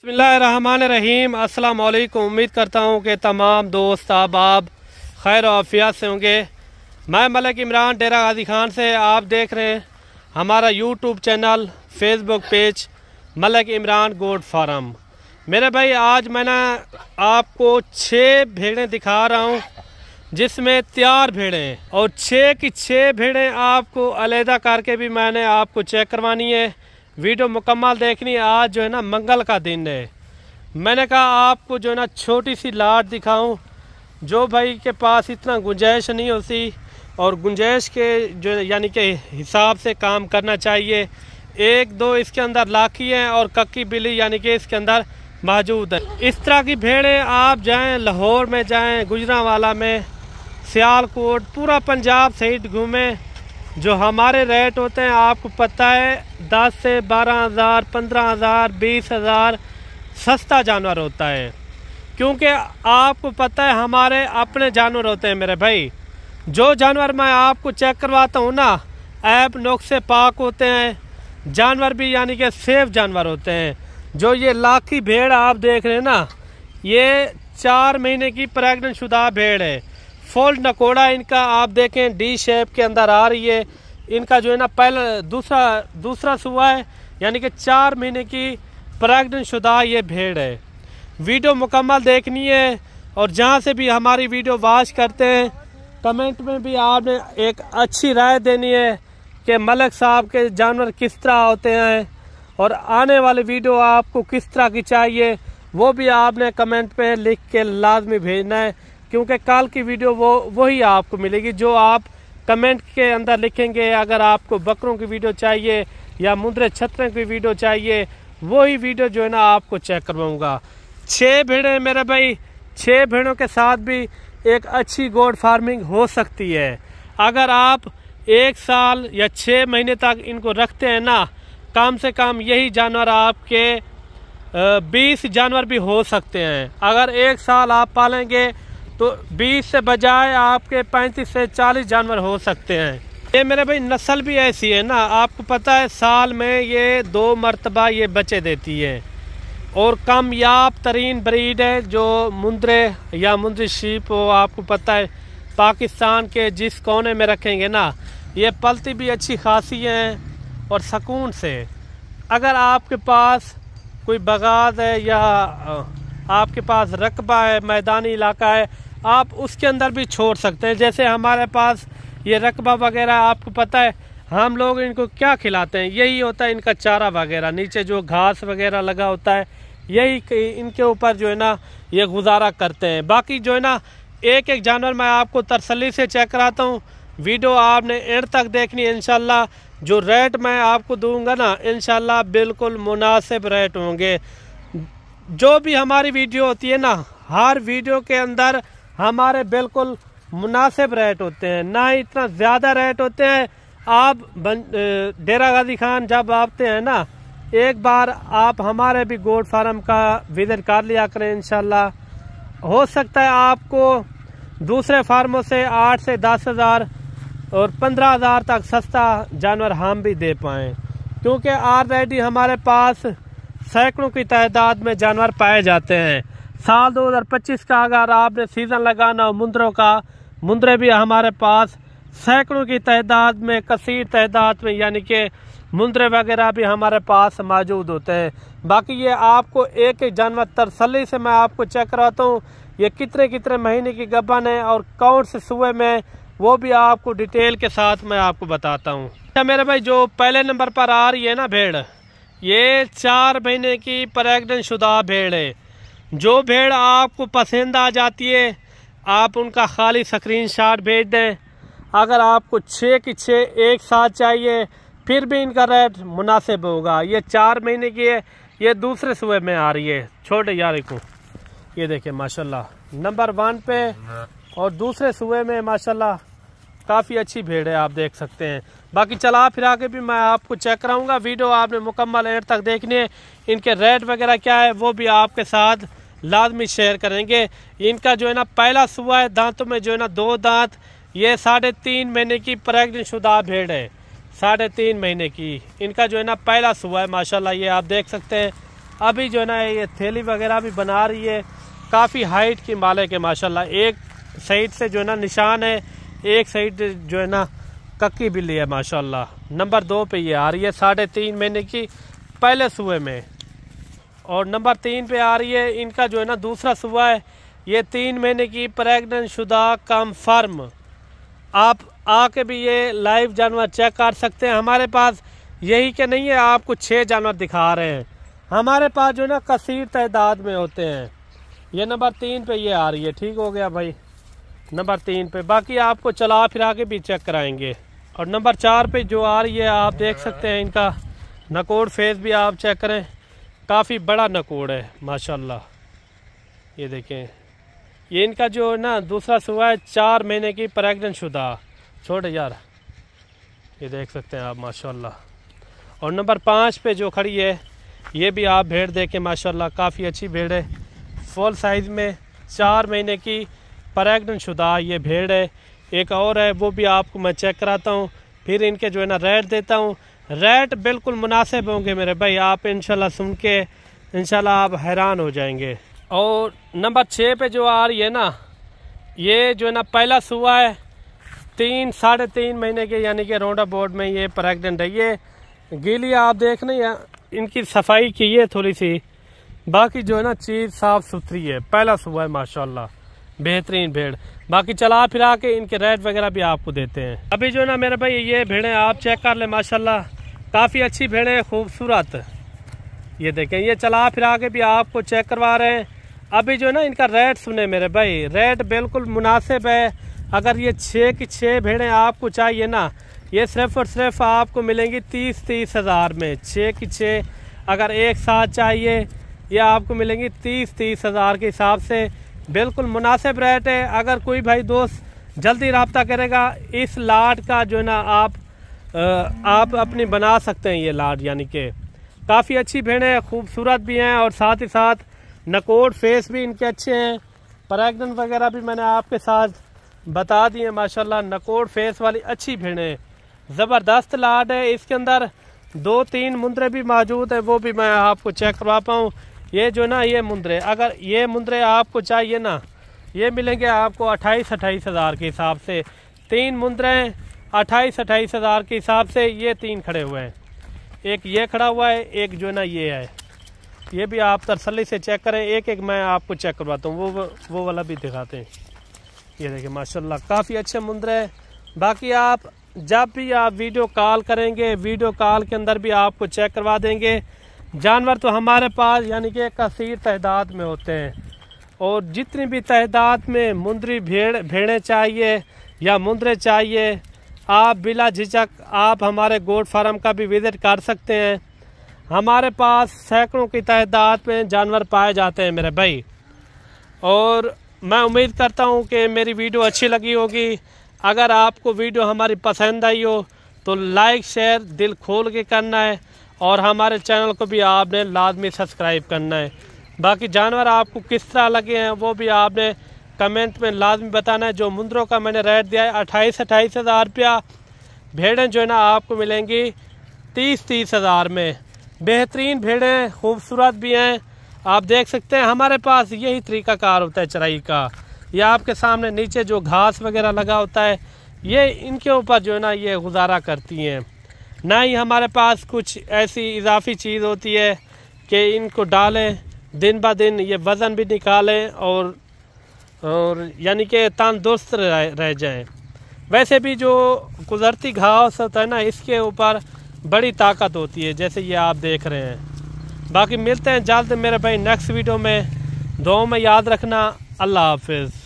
बिस्मिल्लाहिर्रहमानिर्रहीम। अस्सलाम वालेकुम। उम्मीद करता हूँ कि तमाम दोस्त अहबाब खैर और आफियत से होंगे। मैं मलिक इमरान डेरा गाजी खान से आप देख रहे हैं हमारा YouTube channel, Facebook page Malik Imran goat farm. मेरे भाई आज मैंने आपको 6 भेड़ें दिखा रहा हूँ जिसमें तैयार भेड़ें और 6 की 6 भेड़ें आपको अलहदा करके भी मैंने आपको चेक करवानी है। वीडियो मुकम्मल देखनी है। आज जो है ना मंगल का दिन है। मैंने कहा आपको जो है ना छोटी सी लाट दिखाऊं जो भाई के पास इतना गुंजाइश नहीं होती और गुंजाइश के जो यानी कि हिसाब से काम करना चाहिए। 1-2 इसके अंदर लाखी हैं और कक्की बिल्ली यानी कि इसके अंदर मौजूद है। इस तरह की भेड़ें आप जाएं, लाहौर में जाएं, गुजरांवाला में, सियालकोट, पूरा पंजाब सहित घूमें। जो हमारे रेट होते हैं आपको पता है 10 से 12,000, 15,000, 20,000 सस्ता जानवर होता है। क्योंकि आपको पता है हमारे अपने जानवर होते हैं मेरे भाई। जो जानवर मैं आपको चेक करवाता हूँ ना, ऐप नुक्स से पाक होते हैं। जानवर भी यानी कि सेफ जानवर होते हैं। जो ये लाखी भेड़ आप देख रहे हैं ना, ये 4 महीने की प्रेग्नेंट शुदा भेड़ है। फुल नकोड़ा इनका आप देखें डी शेप के अंदर आ रही है। इनका जो है ना पहला दूसरा सुआ है यानी कि 4 महीने की प्रेग्नेंट शुदा ये भेड़ है। वीडियो मुकम्मल देखनी है और जहाँ से भी हमारी वीडियो वॉच करते हैं कमेंट में भी आपने एक अच्छी राय देनी है कि मलिक साहब के जानवर किस तरह होते हैं और आने वाली वीडियो आपको किस तरह की चाहिए वो भी आपने कमेंट पे लिख के लाजमी भेजना है। क्योंकि कल की वीडियो वही आपको मिलेगी जो आप कमेंट के अंदर लिखेंगे। अगर आपको बकरों की वीडियो चाहिए या मुंदरे छतरे की वीडियो चाहिए वही वीडियो जो है ना आपको चेक करवाऊंगा। 6 भेड़ें मेरे भाई, 6 भेड़ों के साथ भी एक अच्छी गोट फार्मिंग हो सकती है। अगर आप 1 साल या 6 महीने तक इनको रखते हैं ना, कम से कम यही जानवर आपके 20 जानवर भी हो सकते हैं। अगर 1 साल आप पालेंगे तो 20 से बजाय आपके 35 से 40 जानवर हो सकते हैं। ये मेरे भाई नस्ल भी ऐसी है ना, आपको पता है साल में ये 2 मरतबा ये बच्चे देती है और कामयाब तरीन ब्रीड है। जो मुंदरे या मुंदरी शीप हो, आपको पता है पाकिस्तान के जिस कोने में रखेंगे ना, ये पलती भी अच्छी खासी हैं और सुकून से। अगर आपके पास कोई बगात है या आपके पास रकबा है, मैदानी इलाका है, आप उसके अंदर भी छोड़ सकते हैं। जैसे हमारे पास ये रकबा वगैरह, आपको पता है हम लोग इनको क्या खिलाते हैं, यही होता है इनका चारा वगैरह। नीचे जो घास वगैरह लगा होता है यही इनके ऊपर जो है ना ये गुजारा करते हैं। बाकी जो है ना एक जानवर मैं आपको तसल्ली से चेक कराता हूँ। वीडियो आपने एंड तक देखनी है। इंशाल्लाह जो रेट मैं आपको दूंगा ना, इंशाल्लाह बिल्कुल मुनासिब रेट होंगे। जो भी हमारी वीडियो होती है ना, हर वीडियो के अंदर हमारे बिल्कुल मुनासिब रेट होते हैं, ना ही इतना ज़्यादा रेट होते हैं। आप डेरा गाजी खान जब आते हैं ना, एक बार आप हमारे भी गोट फार्म का विजिट कर लिया करें। इंशाल्लाह हो सकता है आपको दूसरे फार्मों से 8 से 10,000 और 15,000 तक सस्ता जानवर हम भी दे पाएँ। क्योंकि ऑलरेडी हमारे पास सैकड़ों की तादाद में जानवर पाए जाते हैं। साल 2025 का अगर आपने सीज़न लगाना हो मुंदरों का, मुंदरे भी हमारे पास सैकड़ों की तादाद में, कसीर तादाद में, यानी कि मुंदरे वगैरह भी हमारे पास मौजूद होते हैं। बाकी ये आपको एक एक जानवर तसल्ली से मैं आपको चेक कराता हूँ ये कितने कितने महीने की गबन है और कौन से सुबह में, वो भी आपको डिटेल के साथ मैं आपको बताता हूँ। अच्छा मेरे भाई, जो पहले नंबर पर आ रही है ना भेड़, ये 4 महीने की प्रेग्नेंट शुदा भेड़ है। जो भेड़ आपको पसंद आ जाती है आप उनका खाली स्क्रीनशॉट भेज दें। अगर आपको 6 की 6 एक साथ चाहिए फिर भी इनका रेट मुनासिब होगा। ये 4 महीने की है, ये दूसरे सुबह में आ रही है छोटे यार को। ये देखिए माशाल्लाह नंबर 1 पे और दूसरे सुबह में माशाल्लाह काफ़ी अच्छी भेड़ है, आप देख सकते हैं। बाकी चला फिरा के भी मैं आपको चेक कराऊंगा। वीडियो आपने मुकम्मल एंड तक देखनी है। इनके रेट वगैरह क्या है वो भी आपके साथ लाजमी शेयर करेंगे। इनका जो है ना पहला सुआ है, दांतों में जो है ना 2 दांत। ये 3.5 महीने की प्रेग्नेंट शुदा भेड़ है, 3.5 महीने की। इनका जो है ना पहला सुआ है माशाल्लाह, ये आप देख सकते हैं। अभी जो है ना ये थैली वगैरह भी बना रही है। काफ़ी हाइट की मालिक है माशाल्लाह। एक साइड से जो है ना निशान है, एक साइड जो है ना कक्की बिल्ली है माशाल्लाह। नंबर 2 पे ये आ रही है 3.5 महीने की पहले सुबह में, और नंबर 3 पे आ रही है इनका जो है ना दूसरा सुबह है। ये 3 महीने की प्रेग्नेंट शुदा कन्फर्म। आप आके भी ये लाइव जानवर चेक कर सकते हैं। हमारे पास यही कि नहीं है आपको 6 जानवर दिखा रहे हैं, हमारे पास जो है ना कसीर तादाद में होते हैं। ये नंबर 3 पे ये आ रही है, ठीक हो गया भाई, नंबर 3 पे। बाकी आपको चला फिरा के भी चेक कराएंगे। और नंबर 4 पे जो आ रही है आप देख सकते हैं, इनका नकोड़ फेस भी आप चेक करें, काफ़ी बड़ा नकोड़ है माशाल्लाह। ये देखें, ये इनका जो है ना दूसरा सुबह है 4 महीने की प्रेग्नेंट शुदा। छोटे यार, ये देख सकते हैं आप माशाल्लाह। और नंबर 5 पे जो खड़ी है ये भी आप भेड़ देखें माशाल्लाह, काफ़ी अच्छी भेड़ है, फुल साइज़ में 4 महीने की प्रेग्नेंट शुदा ये भेड़ है। एक और है वो भी आपको मैं चेक कराता हूँ, फिर इनके जो है ना रेट देता हूँ। रेट बिल्कुल मुनासिब होंगे मेरे भाई, आप इंशाल्लाह सुन के इंशाल्लाह आप हैरान हो जाएंगे। और नंबर 6 पे जो आ रही है ना, ये जो है ना पहला सुबह है 3-3.5 महीने के, यानी कि रोंडा बोर्ड में ये प्रेग्नेंट है। ये गीली आप देख नहीं है, इनकी सफाई की है थोड़ी सी, बाकी जो है ना चीज़ साफ़ सुथरी है। पहला सुबह है माशाल्लाह, बेहतरीन भेड़। बाकी चला फिरा के इनके रेट वगैरह भी आपको देते हैं। अभी जो है ना मेरे भाई ये भेड़ें आप चेक कर ले माशाल्लाह, काफ़ी अच्छी भेड़ें, खूबसूरत। ये देखें, ये चला फिरा के भी आपको चेक करवा रहे हैं। अभी जो है ना इनका रेट सुने मेरे भाई, रेट बिल्कुल मुनासिब है। अगर ये 6 की 6 भेड़ें आपको चाहिए ना, ये सिर्फ और सिर्फ आपको मिलेंगी 30 हज़ार में। 6 की 6 अगर एक साथ चाहिए, ये आपको मिलेंगी 30 हज़ार के हिसाब से, बिल्कुल मुनासिब रेट है। अगर कोई भाई दोस्त जल्दी रब्ता करेगा, इस लाट का जो है ना आप अपनी बना सकते हैं ये लाट, यानी कि काफ़ी अच्छी भेड़ें, खूबसूरत भी हैं, और साथ ही साथ नकोड़ फेस भी इनके अच्छे हैं। प्रेग्नेंट वगैरह भी मैंने आपके साथ बता दिए माशाल्लाह। नकोड़ फेस वाली अच्छी भेड़ें, ज़बरदस्त लाट है। इसके अंदर 2-3 मुंदरे भी मौजूद है, वो भी मैं आपको चेक करवा पाऊँ। ये जो ना ये मुंदरे, अगर ये मुंदरे आपको चाहिए ना, ये मिलेंगे आपको 28 हज़ार के हिसाब से। 3 मुंदरे 28 हज़ार के हिसाब से, ये 3 खड़े हुए हैं। एक ये खड़ा हुआ है, एक जो ना ये है, ये भी आप तसल्ली से चेक करें। एक मैं आपको चेक करवाता हूँ, वो वाला भी दिखाते हैं। ये देखिए माशाल्लाह, काफ़ी अच्छे मुंदरे हैं। बाकी आप जब भी आप वीडियो कॉल करेंगे, वीडियो कॉल के अंदर भी आपको चेक करवा देंगे। जानवर तो हमारे पास यानी कि कसीर तादाद में होते हैं, और जितनी भी तादाद में मुंदरी भेड़ें चाहिए या मुंदरे चाहिए, आप बिला झिझक आप हमारे गोट फार्म का भी विज़िट कर सकते हैं। हमारे पास सैकड़ों की तादाद में जानवर पाए जाते हैं मेरे भाई। और मैं उम्मीद करता हूं कि मेरी वीडियो अच्छी लगी होगी। अगर आपको वीडियो हमारी पसंद आई हो तो लाइक शेयर दिल खोल के करना है, और हमारे चैनल को भी आपने लाजमी सब्सक्राइब करना है। बाकी जानवर आपको किस तरह लगे हैं वो भी आपने कमेंट में लाजमी बताना है। जो मुंदरों का मैंने रेट दिया है 28 हज़ार रुपया, भेड़ें जो है ना आपको मिलेंगी 30 हज़ार में। बेहतरीन भेड़ें, खूबसूरत भी हैं। आप देख सकते हैं हमारे पास यही तरीक़ाकार होता है चराई का। यह आपके सामने नीचे जो घास वगैरह लगा होता है, ये इनके ऊपर जो है ना ये गुजारा करती हैं। ना ही हमारे पास कुछ ऐसी इजाफी चीज़ होती है कि इनको डालें, दिन ब दिन ये वज़न भी निकालें और यानी कि तंदुरुस्त रह जाएं। वैसे भी जो कुदरती घास होता है ना, इसके ऊपर बड़ी ताकत होती है, जैसे ये आप देख रहे हैं। बाकी मिलते हैं जल्द मेरे भाई नेक्स्ट वीडियो में। दुआ में याद रखना। अल्लाह हाफिज़।